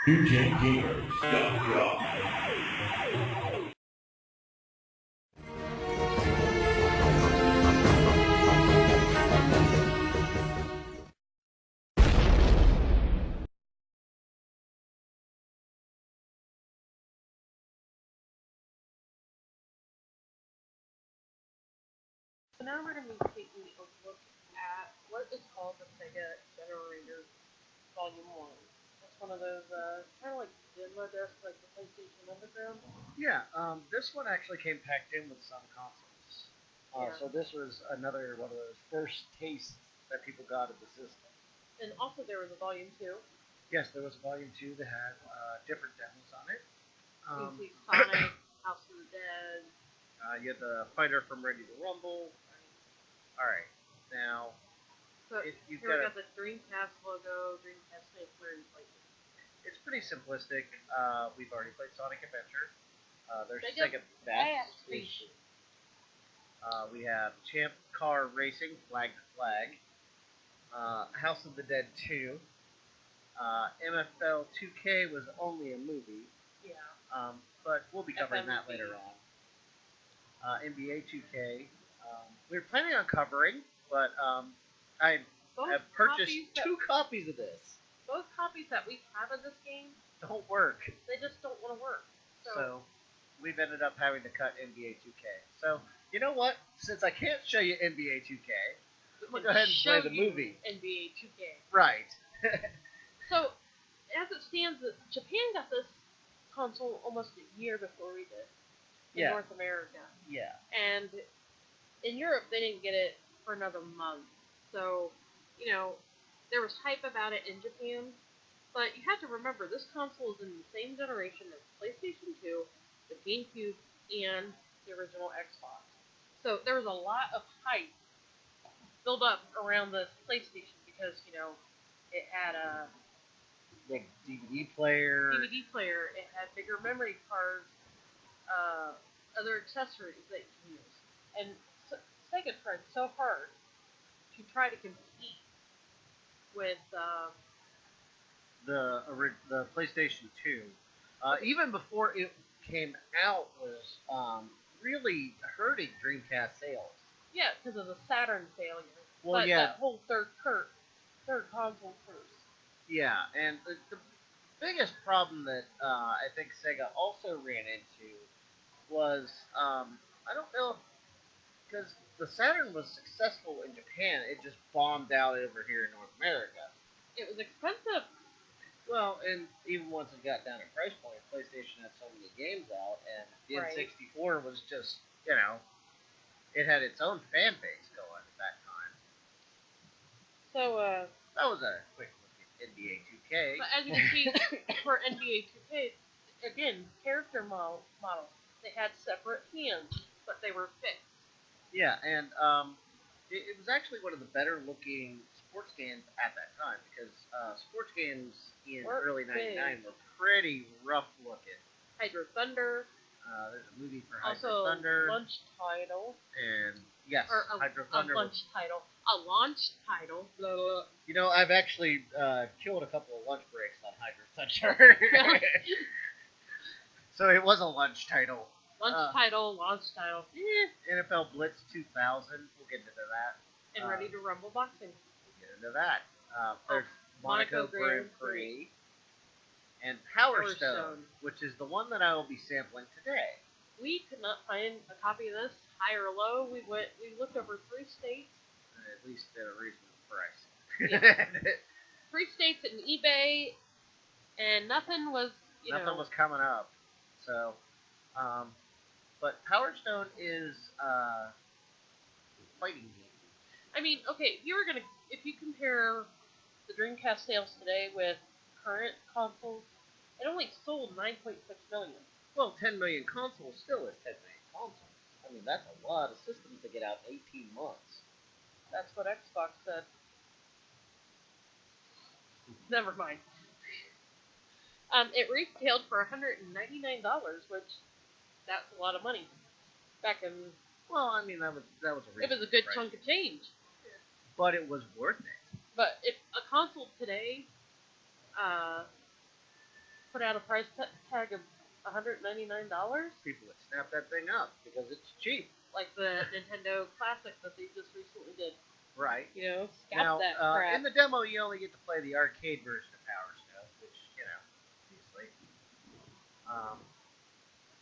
NewGenGamers.com. So now we're going to be taking a look at what is called the SEGA Generator Volume 1. It's one of those, kind of like demo disc, like the PlayStation Underground. Yeah, this one actually came packed in with some consoles. Yeah. So this was another one of those first tastes that people got of the system. And also there was a Volume 2. Yes, there was a Volume 2 that had different demos on it. You can see Sonic, House of the Dead. You had the fighter from Ready to Rumble. Alright, now, So you've here we got got the Dreamcast logo, Dreamcast Sampler, and like it's pretty simplistic. We've already played Sonic Adventure. There's SEGA SEGA Bass Bass Station. We have Champ Car Racing, Flag to Flag. House of the Dead 2. MFL 2K was only a movie. Yeah. But we'll be covering that FMV. later on. NBA 2K. We were planning on covering, but I have purchased two copies of this. Both copies that we have of this game Don't work. they just don't want to work. So we've ended up having to cut NBA 2K. So you know what? Since I can't show you NBA 2K, I'm gonna go ahead and play the movie. NBA 2K. Right. So as it stands, Japan got this console almost a year before we did in North America, Yeah. and in Europe they didn't get it for another month. So there was hype about it in Japan, but you have to remember this console is in the same generation as PlayStation 2, the GameCube, and the original Xbox. So there was a lot of hype built up around the PlayStation because it had a The DVD player. it had bigger memory cards, other accessories that you can use, and Sega tried so hard to try to compete with the PlayStation 2, even before it came out, was really hurting Dreamcast sales. Yeah, because of the Saturn failure. Well, but yeah. that whole third console curse. Yeah, and the biggest problem that I think Sega also ran into was I don't know, because the Saturn was successful in Japan, it just bombed out over here in North America. It was expensive. Well, and even once it got down in price point, PlayStation had so many games out, and the N64 was just, it had its own fan base going at that time. So, that was a quick look at NBA 2K. But as you can see, for NBA 2K, again, character models, they had separate hands, but they were fixed. Yeah, and it was actually one of the better looking sports games at that time, because sports games in early '99 were pretty rough looking. Hydro Thunder. There's a movie for Hydro Thunder. Also, launch title. And yes, Hydro Thunder. A launch title. A launch title. Blah, blah. I've actually killed a couple of lunch breaks on Hydro Thunder. So it was a lunch title. Launch title. NFL Blitz 2000. We'll get into that. And Ready to Rumble Boxing. We'll get into that. There's Monaco Grand Prix. And Power Stone, which is the one that I will be sampling today. We could not find a copy of this, high or low. We looked over 3 states. At least at a reasonable price. Yeah. 3 states and eBay, and nothing was, Nothing was coming up. So, but Power Stone is a fighting game. I mean, okay, if you compare the Dreamcast sales today with current consoles, it only sold 9.6 million. Well, 10 million consoles still is 10 million consoles. I mean, that's a lot of systems to get out in 18 months. That's what Xbox said. Never mind. It retailed for $199, which that's a lot of money. Back in. Well, I mean, that was a. It was a good chunk of change. But it was worth it. But if a console today, put out a price tag of $199, People would snap that thing up because it's cheap. like the Nintendo Classic that they just recently did. Right. You know, scalp Now, that crap. in the demo, you only get to play the arcade version of Power Stone, which, obviously.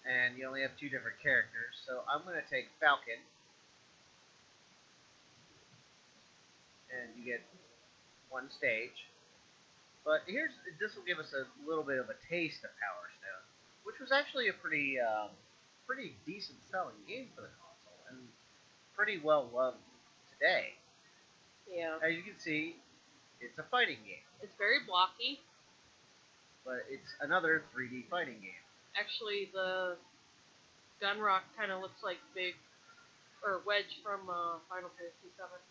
And you only have 2 different characters, so I'm going to take Falcon. And you get 1 stage. But this will give us a little bit of a taste of Power Stone, which was actually a pretty decent selling game for the console, and pretty well loved today. Yeah. As you can see, it's a fighting game. It's very blocky. But it's another 3D fighting game. Actually, the Gunrock kind of looks like Wedge from Final Fantasy VII.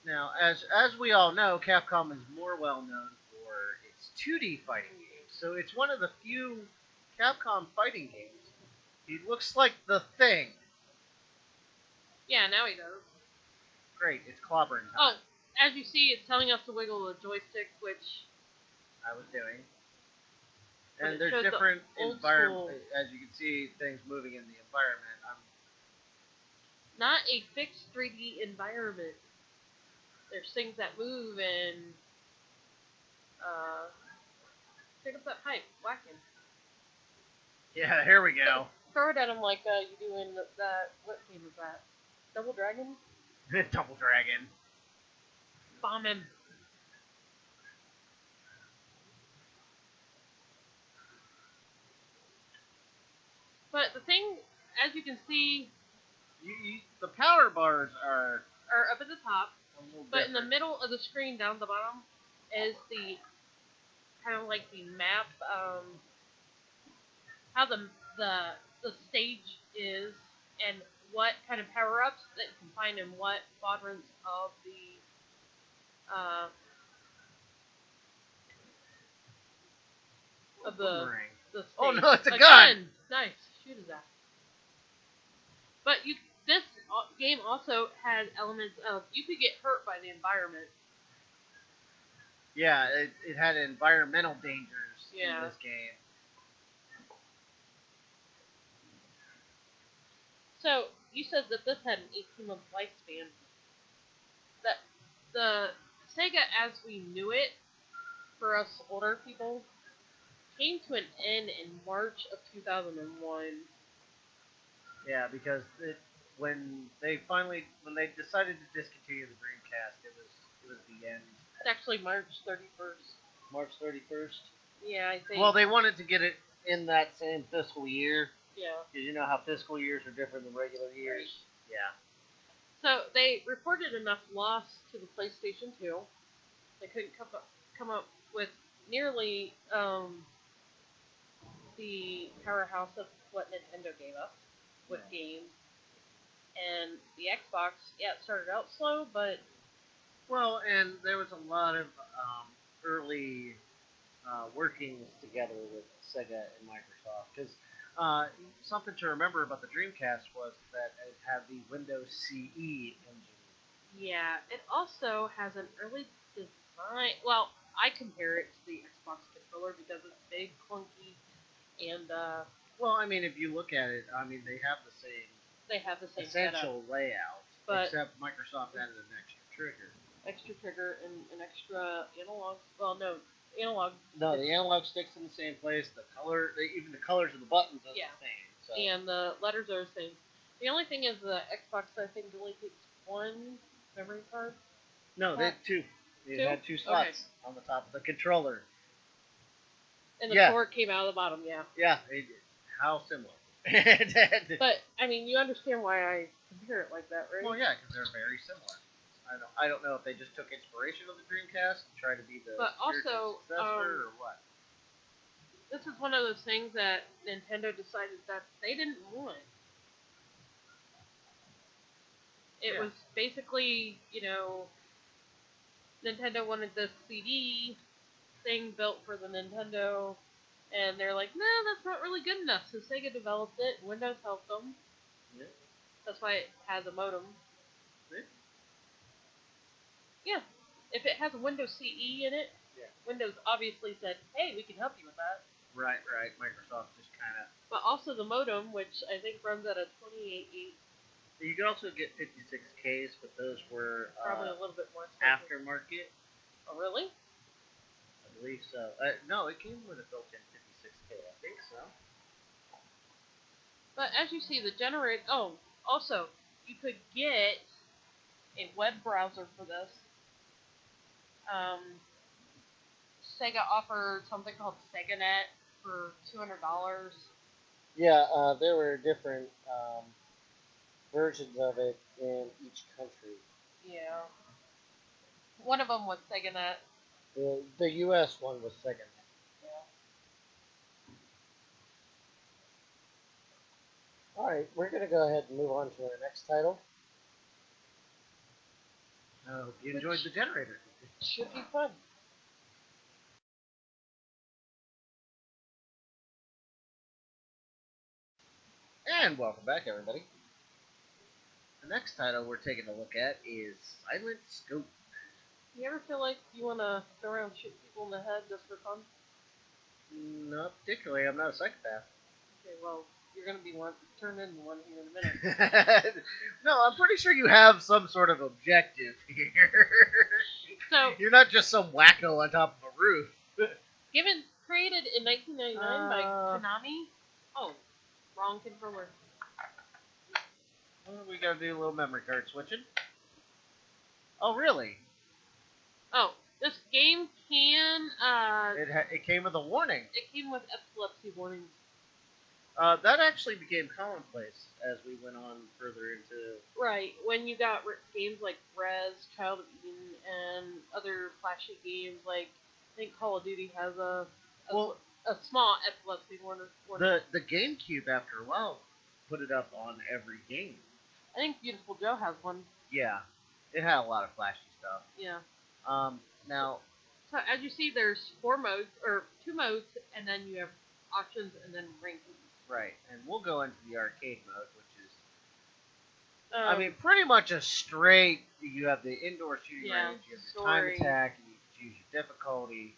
Now, as we all know, Capcom is more well known for its 2D fighting games. So it's one of the few Capcom fighting games. He looks like the Thing. Yeah, now he does. Great, it's clobbering time. Oh, as you see, it's telling us to wiggle the joystick, which I was doing. But And it there's shows the different old environments. As you can see, things moving in the environment. not a fixed 3D environment. There's things that move and pick up that pipe, whack him. Yeah, here we go. Throw it at him like you do in that. What game is that? Double Dragon? Double Dragon. Bomb him. But the thing, as you can see, the power bars are up at the top, but different. in the middle of the screen down at the bottom is the kind of like the map, how the stage is and what kind of power-ups that you can find in what quadrants of the stage. Oh no, it's a gun! Nice, shoot his ass. But this game also has elements of you could get hurt by the environment. Yeah, it had environmental dangers in this game. So, you said that this had an 18-month lifespan. That the Sega as we knew it, for us older people, came to an end in March of 2001. Yeah, because when they decided to discontinue the Dreamcast, it was the end. It's actually March 31st. March 31st? Yeah, I think. Well, they wanted to get it in that same fiscal year. Yeah. Because you know how fiscal years are different than regular years. Right. Yeah. So they reported enough loss to the PlayStation 2. They couldn't come up with nearly the powerhouse of what Nintendo gave us with games. And the Xbox, it started out slow, but... Well, and there was a lot of early workings together with Sega and Microsoft. Because something to remember about the Dreamcast was that it had the Windows CE engine. Yeah, it also has an early design... Well, I compare it to the Xbox controller because it's big, clunky, and... Well, I mean, if you look at it, I mean, they have the same essential setup, layout, except Microsoft added an extra trigger. Extra trigger and an extra analog... Well, no, analog... No, the analog sticks in the same place. The color, even the colors of the buttons are the same. So. And the letters are the same. The only thing is the Xbox, I think, only takes one memory card. No, they had two. They had 2 slots on the top of the controller. And the port came out of the bottom, yeah. Yeah, how similar. But, I mean, you understand why I compare it like that, right? Well, yeah, because they're very similar. I don't know if they just took inspiration of the Dreamcast and tried to be the spiritual successor or what. This is one of those things that Nintendo decided that they didn't want. It was basically, Nintendo wanted this CD thing built for the Nintendo, and they're like, no, that's not really good enough. So Sega developed it, Windows helped them. Yeah. That's why it has a modem. See? Yeah. If it has a Windows CE in it, Windows obviously said, hey, we can help you with that. Right. Microsoft just kind of. But also the modem, which I think runs at a 28.8. You could also get 56Ks, but those were Probably a little bit more expensive. aftermarket. Oh, really? I believe so. No, it came with a built-in 56K. I think so. But as you see, the generator. Oh, also, you could get a web browser for this. Sega offered something called SegaNet for $200. Yeah, there were different versions of it in each country. Yeah. One of them was SegaNet. The U.S. one was SegaNet. Alright, we're going to go ahead and move on to our next title. I hope you enjoyed the generator. It should be fun. And welcome back, everybody. The next title we're taking a look at is Silent Scope. You ever feel like you want to go around and shoot people in the head just for fun? Not particularly. I'm not a psychopath. Okay, well, you're going to be turned into one here in a minute. No, I'm pretty sure you have some sort of objective here. So you're not just some wacko on top of a roof. Created in 1999 by Konami. Oh, wrong controller. Well, we gotta do a little memory card switching. Oh, really? Oh, this game can. It came with a warning. It came with epilepsy warnings. That actually became commonplace as we went on further into. Right, when you got games like Rez, Child of Eden, and other flashy games like I think Call of Duty has a small epilepsy warning. The GameCube, after a while, put it up on every game. I think Beautiful Joe has one. Yeah, it had a lot of flashy stuff. Yeah. Now. So as you see, there's 4 modes or 2 modes, and then you have options and then rankings. Right, and we'll go into the arcade mode, which is, I mean, pretty much a straight. You have the indoor shooting range, you have the time attack, and you can choose your difficulty,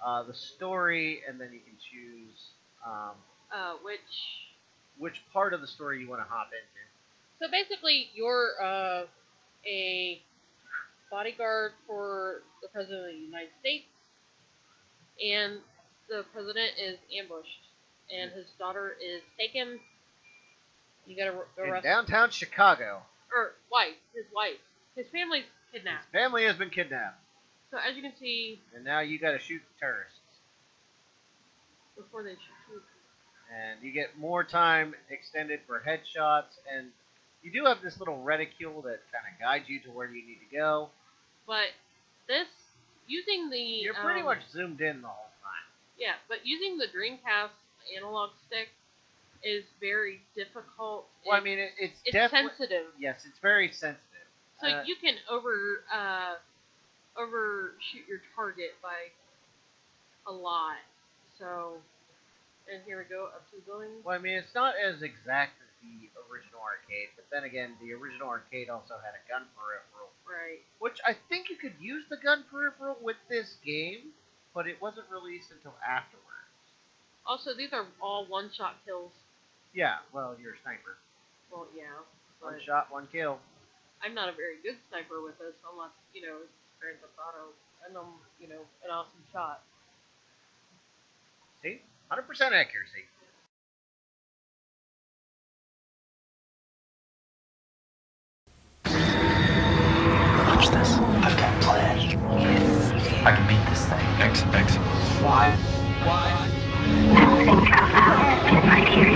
the story, and then you can choose which part of the story you want to hop into. So basically, you're a bodyguard for the President of the United States, and the President is ambushed, and his daughter is taken. You gotta go in downtown Chicago. Or wife, his wife. His family's kidnapped. His family has been kidnapped. So as you can see... And now you gotta shoot the terrorists. Before they shoot. And you get more time extended for headshots, and you do have this little reticule that kind of guides you to where you need to go. But this, using the... You're pretty much zoomed in the whole time. Yeah, but using the Dreamcast analog stick is very difficult. Well, I mean, it's sensitive. Yes, it's very sensitive. So you can overshoot your target by a lot. So, and here we go, up to the building. Well, I mean, it's not as exact as the original arcade, but then again, the original arcade also had a gun peripheral. Right. Which I think you could use the gun peripheral with this game, but it wasn't released until afterwards. Also, these are all one-shot kills. Yeah, well, you're a sniper. Well, yeah. One shot, one kill. I'm not a very good sniper with this, unless, Grand Theft Auto, and I'm, an awesome shot. See? 100% accuracy. Watch this. I've got a plan. Yes. I can beat this thing. X. Why? Nothing from out right here.